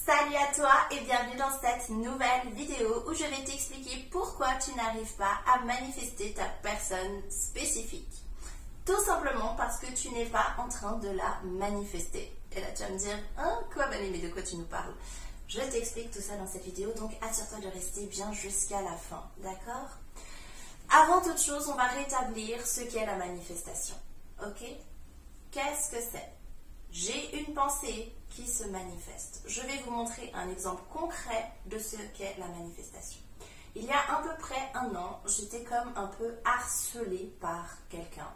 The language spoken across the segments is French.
Salut à toi et bienvenue dans cette nouvelle vidéo où je vais t'expliquer pourquoi tu n'arrives pas à manifester ta personne spécifique. Tout simplement parce que tu n'es pas en train de la manifester. Et là tu vas me dire, hein, quoi Valérie, mais de quoi tu nous parles? Je t'explique tout ça dans cette vidéo, donc assure-toi de rester bien jusqu'à la fin, d'accord? Avant toute chose, on va rétablir ce qu'est la manifestation, ok? Qu'est-ce que c'est? J'ai une pensée qui se manifeste. Je vais vous montrer un exemple concret de ce qu'est la manifestation. Il y a à peu près un an, j'étais comme un peu harcelée par quelqu'un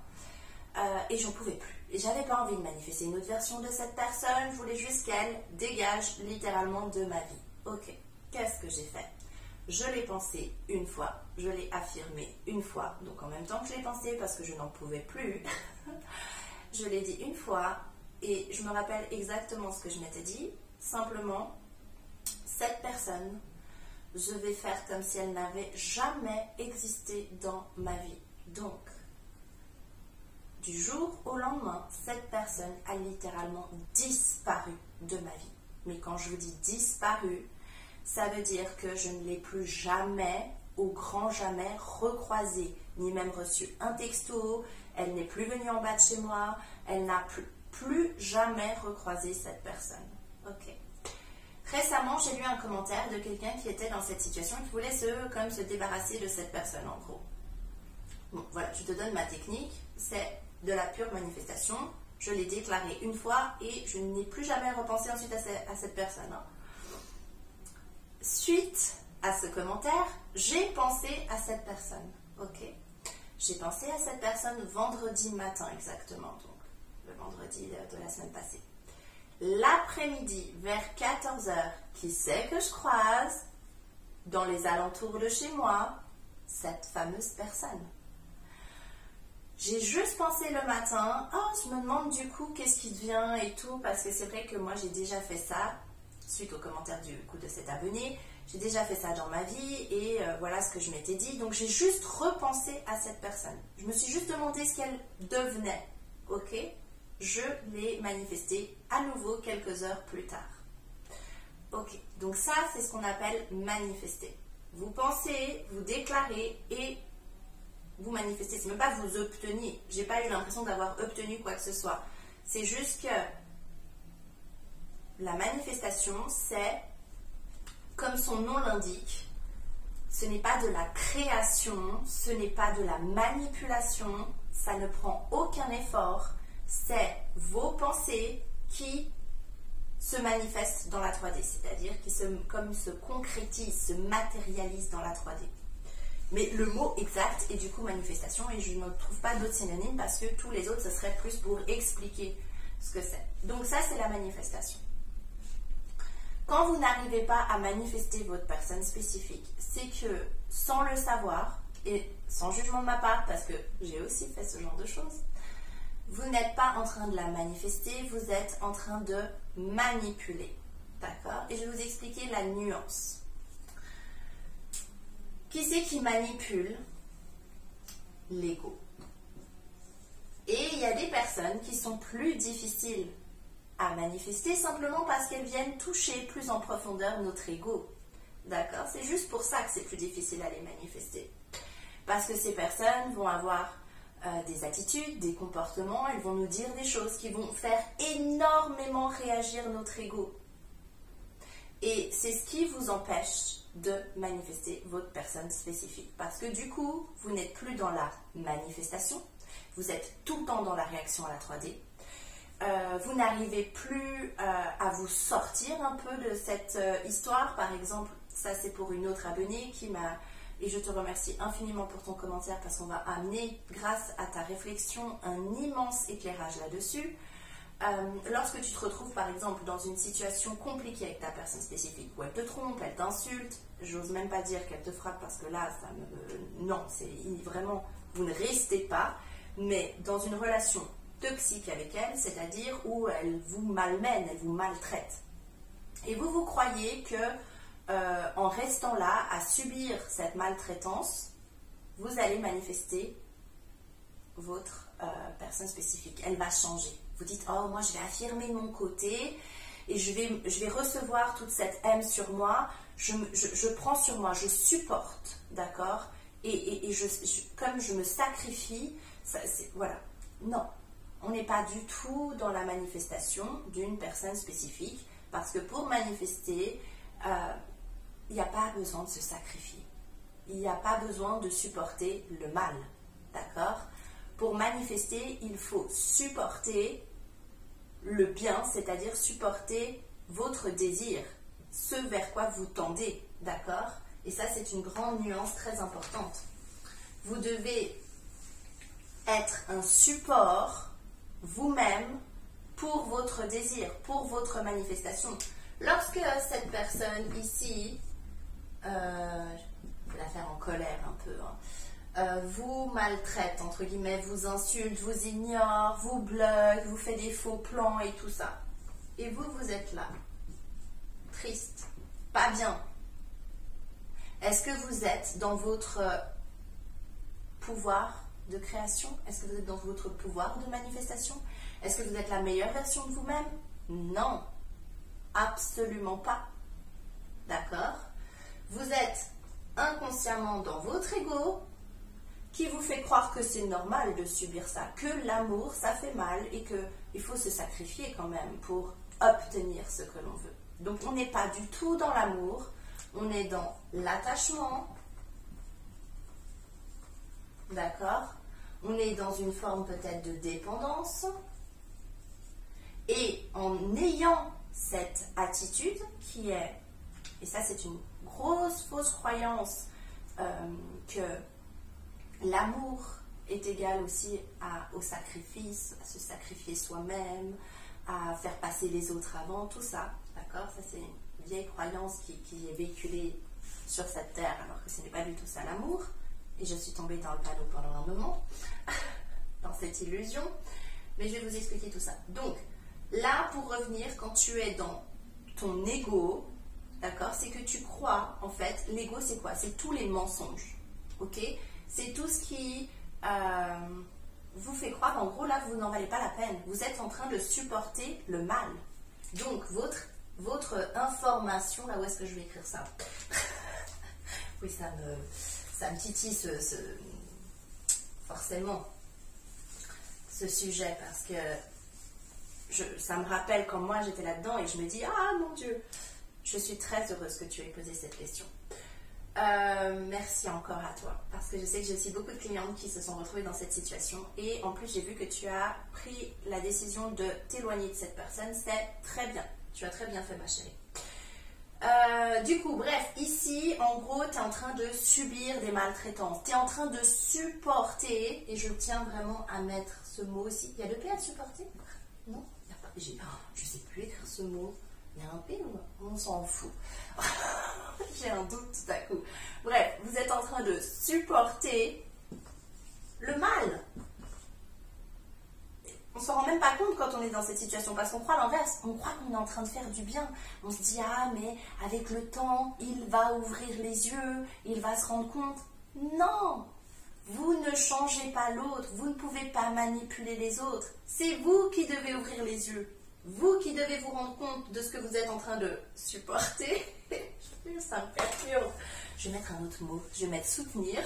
et j'en pouvais plus. Et j'avais pas envie de manifester une autre version de cette personne, je voulais juste qu'elle dégage littéralement de ma vie. Ok, qu'est-ce que j'ai fait? Je l'ai pensé une fois, je l'ai affirmé une fois, donc en même temps que je l'ai pensé parce que je n'en pouvais plus, je l'ai dit une fois. Et je me rappelle exactement ce que je m'étais dit, simplement, cette personne, je vais faire comme si elle n'avait jamais existé dans ma vie. Donc, du jour au lendemain, cette personne a littéralement disparu de ma vie. Mais quand je vous dis disparu, ça veut dire que je ne l'ai plus jamais, au grand jamais, recroisée, ni même reçu un texto, elle n'est plus venue en bas de chez moi, elle n'a plus jamais recroisé cette personne. Ok. Récemment, j'ai lu un commentaire de quelqu'un qui était dans cette situation et qui voulait se débarrasser de cette personne, en gros. Bon, voilà, je te donne ma technique. C'est de la pure manifestation. Je l'ai déclaré une fois et je n'ai plus jamais repensé ensuite à cette personne. Hein. Suite à ce commentaire, j'ai pensé à cette personne. Ok. J'ai pensé à cette personne vendredi matin exactement. Donc, le vendredi de la semaine passée. L'après-midi, vers 14h, qui c'est que je croise dans les alentours de chez moi? Cette fameuse personne. J'ai juste pensé le matin, oh, je me demande du coup qu'est-ce qui devient et tout, parce que c'est vrai que moi j'ai déjà fait ça, suite au commentaire du coup de cet abonné, j'ai déjà fait ça dans ma vie et voilà ce que je m'étais dit. Donc j'ai juste repensé à cette personne. Je me suis juste demandé ce qu'elle devenait, ok? Je l'ai manifesté à nouveau quelques heures plus tard. Ok, donc ça c'est ce qu'on appelle manifester. Vous pensez, vous déclarez et vous manifestez. C'est même pas vous obteniez. J'ai pas eu l'impression d'avoir obtenu quoi que ce soit. C'est juste que la manifestation, c'est, comme son nom l'indique, ce n'est pas de la création, ce n'est pas de la manipulation, ça ne prend aucun effort. C'est vos pensées qui se manifestent dans la 3D, c'est-à-dire qui se concrétisent, se matérialisent dans la 3D. Mais le mot exact est du coup manifestation et je ne trouve pas d'autres synonymes parce que tous les autres, ce serait plus pour expliquer ce que c'est. Donc ça, c'est la manifestation. Quand vous n'arrivez pas à manifester votre personne spécifique, c'est que sans le savoir, et sans jugement de ma part, parce que j'ai aussi fait ce genre de choses, vous n'êtes pas en train de la manifester, vous êtes en train de manipuler. D'accord? Et je vais vous expliquer la nuance. Qui c'est qui manipule? L'ego. Et il y a des personnes qui sont plus difficiles à manifester simplement parce qu'elles viennent toucher plus en profondeur notre ego. D'accord? C'est juste pour ça que c'est plus difficile à les manifester. Parce que ces personnes vont avoir des attitudes, des comportements, elles vont nous dire des choses qui vont faire énormément réagir notre ego. Et c'est ce qui vous empêche de manifester votre personne spécifique. Parce que du coup, vous n'êtes plus dans la manifestation, vous êtes tout le temps dans la réaction à la 3D. Vous n'arrivez plus à vous sortir un peu de cette histoire. Par exemple, ça c'est pour une autre abonnée qui m'a... Et je te remercie infiniment pour ton commentaire parce qu'on va amener, grâce à ta réflexion, un immense éclairage là-dessus. Lorsque tu te retrouves par exemple dans une situation compliquée avec ta personne spécifique, où elle te trompe, elle t'insulte, j'ose même pas dire qu'elle te frappe parce que là, ça me... non, c'est vraiment, vous ne restez pas, mais dans une relation toxique avec elle, c'est-à-dire où elle vous malmène, elle vous maltraite. Et vous croyez que en restant là à subir cette maltraitance, vous allez manifester votre personne spécifique. Elle va changer. Vous dites, oh, moi je vais affirmer de mon côté et je vais recevoir toute cette haine sur moi, je prends sur moi, je supporte, d'accord, et comme je me sacrifie, voilà, non, on n'est pas du tout dans la manifestation d'une personne spécifique, parce que pour manifester, il n'y a pas besoin de se sacrifier, il n'y a pas besoin de supporter le mal, d'accord. Pour manifester, il faut supporter le bien, c'est-à-dire supporter votre désir, ce vers quoi vous tendez, d'accord? Et ça, c'est une grande nuance très importante. Vous devez être un support, vous-même, pour votre désir, pour votre manifestation. Lorsque cette personne ici, je vais la faire en colère un peu, vous maltraite, entre guillemets, vous insulte, vous ignore, vous bloque, vous fait des faux plans et tout ça. Et vous, vous êtes là, triste, pas bien. Est-ce que vous êtes dans votre pouvoir de création? Est-ce que vous êtes dans votre pouvoir de manifestation? Est-ce que vous êtes la meilleure version de vous-même? Non, absolument pas. D'accord? Vous êtes inconsciemment dans votre ego, qui vous fait croire que c'est normal de subir ça, que l'amour, ça fait mal et qu'il faut se sacrifier quand même pour obtenir ce que l'on veut. Donc on n'est pas du tout dans l'amour, on est dans l'attachement, d'accord? On est dans une forme peut-être de dépendance, et en ayant cette attitude qui est, et ça c'est une grosse fausse croyance, que l'amour est égal aussi au sacrifice, à se sacrifier soi-même, à faire passer les autres avant, tout ça, d'accord? Ça, c'est une vieille croyance qui est véhiculée sur cette terre, alors que ce n'est pas du tout ça l'amour. Et je suis tombée dans le panneau pendant un moment, dans cette illusion. Mais je vais vous expliquer tout ça. Donc, là, pour revenir, quand tu es dans ton ego, d'accord, c'est que tu crois, en fait, l'ego, c'est quoi? C'est tous les mensonges, ok? C'est tout ce qui vous fait croire, en gros, là, vous n'en valez pas la peine. Vous êtes en train de supporter le mal. Donc, votre information, là, où est-ce que je vais écrire ça? Oui, ça me titille forcément, ce sujet, parce que ça me rappelle quand moi, j'étais là-dedans, et je me dis, ah, mon Dieu, je suis très heureuse que tu aies posé cette question. Merci encore à toi, parce que je sais que j'ai aussi beaucoup de clientes qui se sont retrouvées dans cette situation, et en plus j'ai vu que tu as pris la décision de t'éloigner de cette personne. C'est très bien, tu as très bien fait, ma chérie. Du coup, bref, ici, en gros, tu es en train de subir des maltraitances, tu es en train de supporter, et je tiens vraiment à mettre ce mot aussi. Il y a le P à supporter? Non, il n'y a pas. Je ne sais plus écrire ce mot. Il y a un P ou on s'en fout? J'ai un doute tout à coup. Bref, vous êtes en train de supporter le mal. On ne s'en rend même pas compte quand on est dans cette situation, parce qu'on croit l'inverse. On croit qu'on est en train de faire du bien. On se dit, ah, mais avec le temps, il va ouvrir les yeux, il va se rendre compte. Non! Vous ne changez pas l'autre, vous ne pouvez pas manipuler les autres. C'est vous qui devez ouvrir les yeux. Vous qui devez vous rendre compte de ce que vous êtes en train de supporter. Ça me perturbe. Je vais mettre un autre mot. Je vais mettre soutenir,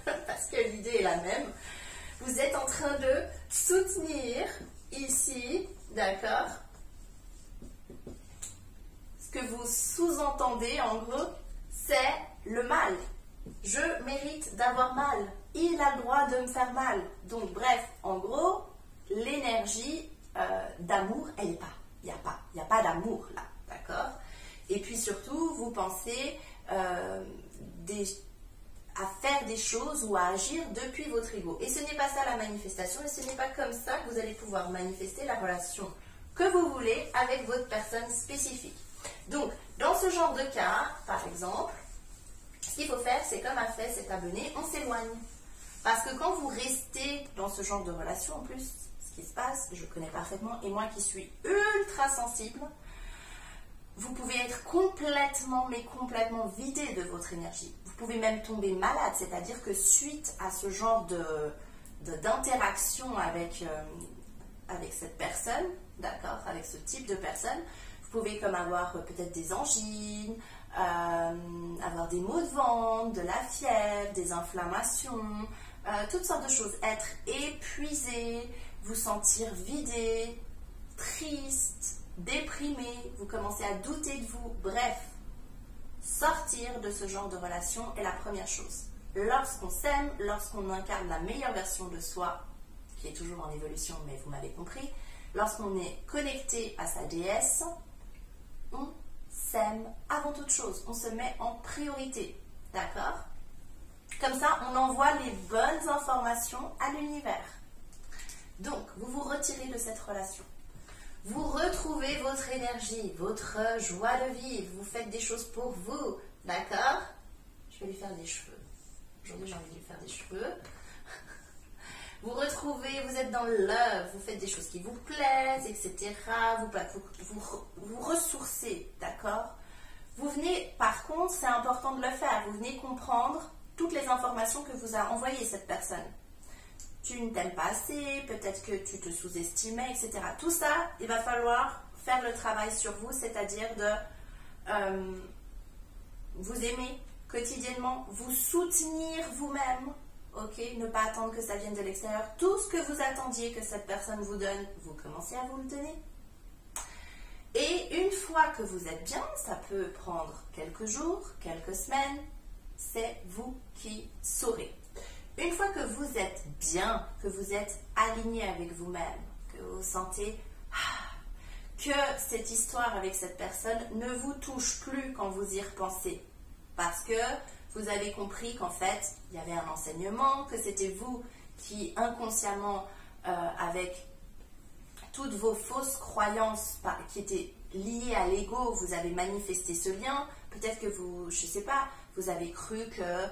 parce que l'idée est la même. Vous êtes en train de soutenir ici, d'accord? Ce que vous sous-entendez, en gros, c'est le mal. Je mérite d'avoir mal. Il a le droit de me faire mal. Donc, bref, en gros, l'énergie d'amour, elle n'est pas. Il n'y a pas d'amour là, d'accord? Et puis surtout, vous pensez à faire des choses ou à agir depuis votre ego. Et ce n'est pas ça la manifestation, et ce n'est pas comme ça que vous allez pouvoir manifester la relation que vous voulez avec votre personne spécifique. Donc, dans ce genre de cas, par exemple, ce qu'il faut faire, c'est comme a fait cet abonné, on s'éloigne. Parce que quand vous restez dans ce genre de relation, en plus, ce qui se passe, je connais parfaitement, et moi qui suis ultra sensible, vous pouvez être complètement, mais complètement vidé de votre énergie. Vous pouvez même tomber malade, c'est-à-dire que suite à ce genre d'interaction avec cette personne, d'accord, avec ce type de personne, vous pouvez comme avoir peut-être des angines, avoir des maux de ventre, de la fièvre, des inflammations, toutes sortes de choses. Être épuisé, vous sentir vidé, triste, déprimé, vous commencez à douter de vous. Bref, sortir de ce genre de relation est la première chose. Lorsqu'on s'aime, lorsqu'on incarne la meilleure version de soi, qui est toujours en évolution, mais vous m'avez compris, lorsqu'on est connecté à sa déesse, on s'aime avant toute chose, on se met en priorité, d'accord? Comme ça, on envoie les bonnes informations à l'univers. Donc, vous vous retirez de cette relation. Vous retrouvez votre énergie, votre joie de vivre, vous faites des choses pour vous, d'accord? Je vais lui faire des cheveux. Aujourd'hui, j'ai envie de lui faire des cheveux. Vous retrouvez, vous êtes dans le love, vous faites des choses qui vous plaisent, etc. Vous ressourcez, d'accord? Vous venez, par contre, c'est important de le faire, vous venez comprendre toutes les informations que vous a envoyées cette personne. Tu ne t'aimes pas assez, peut-être que tu te sous-estimais, etc. Tout ça, il va falloir faire le travail sur vous, c'est-à-dire de vous aimer quotidiennement, vous soutenir vous-même, ok? Ne pas attendre que ça vienne de l'extérieur. Tout ce que vous attendiez que cette personne vous donne, vous commencez à vous le donner. Et une fois que vous êtes bien, ça peut prendre quelques jours, quelques semaines, c'est vous qui saurez. Une fois que vous êtes bien, que vous êtes aligné avec vous-même, que vous sentez que cette histoire avec cette personne ne vous touche plus quand vous y repensez, parce que vous avez compris qu'en fait, il y avait un enseignement, que c'était vous qui inconsciemment, avec toutes vos fausses croyances qui étaient liées à l'ego, vous avez manifesté ce lien. Peut-être que vous, je ne sais pas, vous avez cru que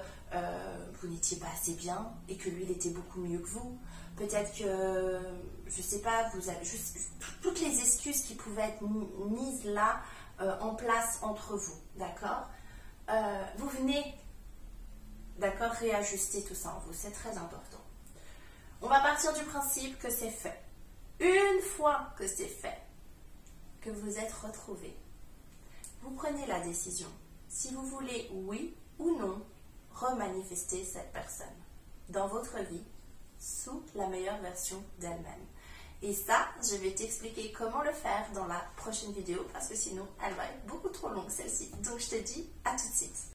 vous n'étiez pas assez bien et que lui, il était beaucoup mieux que vous. Peut-être que, je ne sais pas, vous avez juste toutes les excuses qui pouvaient être mises là en place entre vous, d'accord? Vous venez, d'accord, réajuster tout ça en vous, c'est très important. On va partir du principe que c'est fait. Une fois que c'est fait, que vous êtes retrouvés, vous prenez la décision. Si vous voulez, oui ou non, remanifester cette personne dans votre vie sous la meilleure version d'elle-même. Et ça, je vais t'expliquer comment le faire dans la prochaine vidéo parce que sinon, elle va être beaucoup trop longue celle-ci. Donc, je te dis à tout de suite.